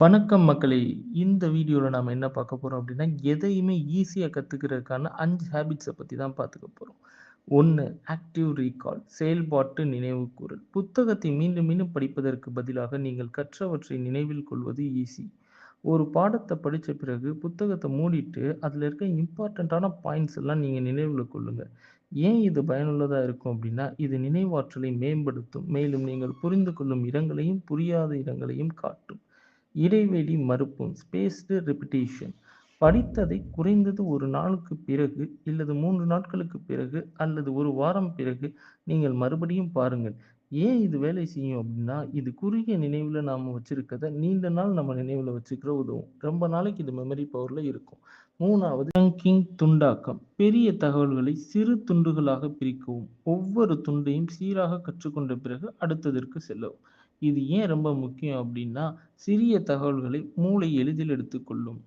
வணக்கம் மக்களே! இந்த வீடியோல நாம என்ன பார்க்க போறோம் அப்டின்னா, எதையுமே ஈஸியா கத்துக்கிறதுக்கான 5 ஹேபிட்ஸ பத்தி தான் பார்த்துக்க போறோம். 1 ஆக்டிவ் ரீகால் செயல்பாட்டு நினைவுகூரல். புத்தகத்தை மீண்டும் மீண்டும் படிப்பதற்கு பதிலாக நீங்கள் கற்றவற்றை நினைவில் கொள்வது ஈஸி. ஒரு பாடத்த படிச்ச பிறகு புத்தகத்த மூடிட்டு, அதில இருக்க இம்பார்ட்டன்ட்டான பாயிண்ட்ஸ் எல்லாம் நீங்க நினைவுல கொள்ளுங்க. ஏன் இது பயனுள்ளதா இருக்கும் அப்டின்னா, இது நினைவாற்றலை மேம்படுத்தும். மேலும் நீங்கள் புரிந்து கொள்ளும் இடங்களையும், புரியாத இடங்களையும் காட்டும். இடைவெளி மறுப்பும் ஸ்பேஸ்டு ரெப்பிட்டேஷன். படித்ததை குறைந்தது ஒரு நாளுக்கு பிறகு இல்லது 3 நாட்களுக்கு பிறகு அல்லது 1 வாரம் பிறகு நீங்கள் மறுபடியும் பாருங்கள். ஏன் இது வேலை செய்யும் அப்படின்னா, இது குறுகிய நினைவுல நாம வச்சிருக்கத நீண்ட நாள் நம்ம நினைவுல வச்சுக்கிற உதவும். ரொம்ப நாளைக்கு இது மெமரி பவர்ல இருக்கும். 3வது சங்கிங் துண்டாக்கம். பெரிய தகவல்களை சிறு துண்டுகளாக பிரிக்கவும். ஒவ்வொரு துண்டையும் சீராக கற்றுக்கொண்ட பிறகு அடுத்ததற்கு செல்லவும். இது ஏன் ரொம்ப முக்கியம் அப்படின்னா, சிறிய தகவல்களை மூளை எளிதில் எடுத்துக்கொள்ளும்.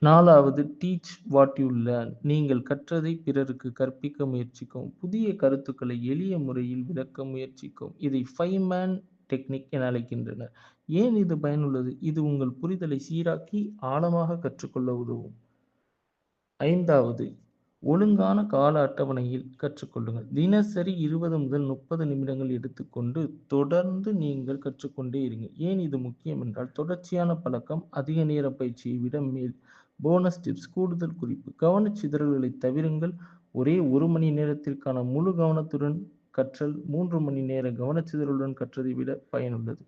4வது டீச் வாட் யூ லேர்ன். நீங்கள் கற்றதை பிறருக்கு கற்பிக்க முயற்சிக்கவும். புதிய கருத்துக்களை எளிய முறையில் விளக்க முயற்சிக்கவும். இதை 5 மேன் டெக்னிக் என அழைக்கின்றனர். ஏன் இது பயனுள்ளது? இது உங்கள் புரிதலை சீராக்கி ஆழமாக கற்றுக்கொள்ள உதவும். 5வது ஒழுங்கான கால அட்டவணையில் கற்றுக்கொள்ளுங்கள். தினசரி 20 முதல் 30 நிமிடங்கள் எடுத்துக்கொண்டு தொடர்ந்து நீங்கள் கற்றுக்கொண்டே இருங்கள். ஏன் இது முக்கியம் என்றால், தொடர்ச்சியான பழக்கம் அதிக நேர பயிற்சியை விட மேல். போனஸ் டிப்ஸ் கூடுதல் குறிப்பு. கவனச்சிதறல்களை தவிருங்கள். ஒரே 1 மணி நேரத்திற்கான முழு கவனத்துடன் கற்றல் 3 மணி நேர கவனச்சிதறலுடன் கற்றதை விட பயனுள்ளது.